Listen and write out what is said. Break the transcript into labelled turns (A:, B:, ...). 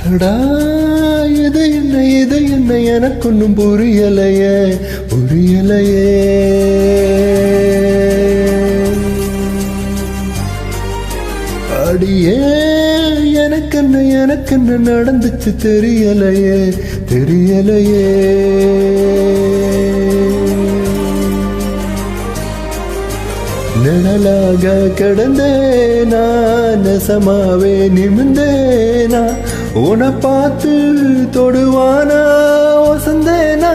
A: அடா இது என்ன எனக்கொன்னும் புரியலையே புரியலையே. அடியே எனக்கென்ன நடந்துச்சு தெரியலையே தெரியலையே. நிழலாக கிடந்தேனா நெசமாவே நிமிந்தேனா உன பார்த்து தொடுவானா வசந்தேனா.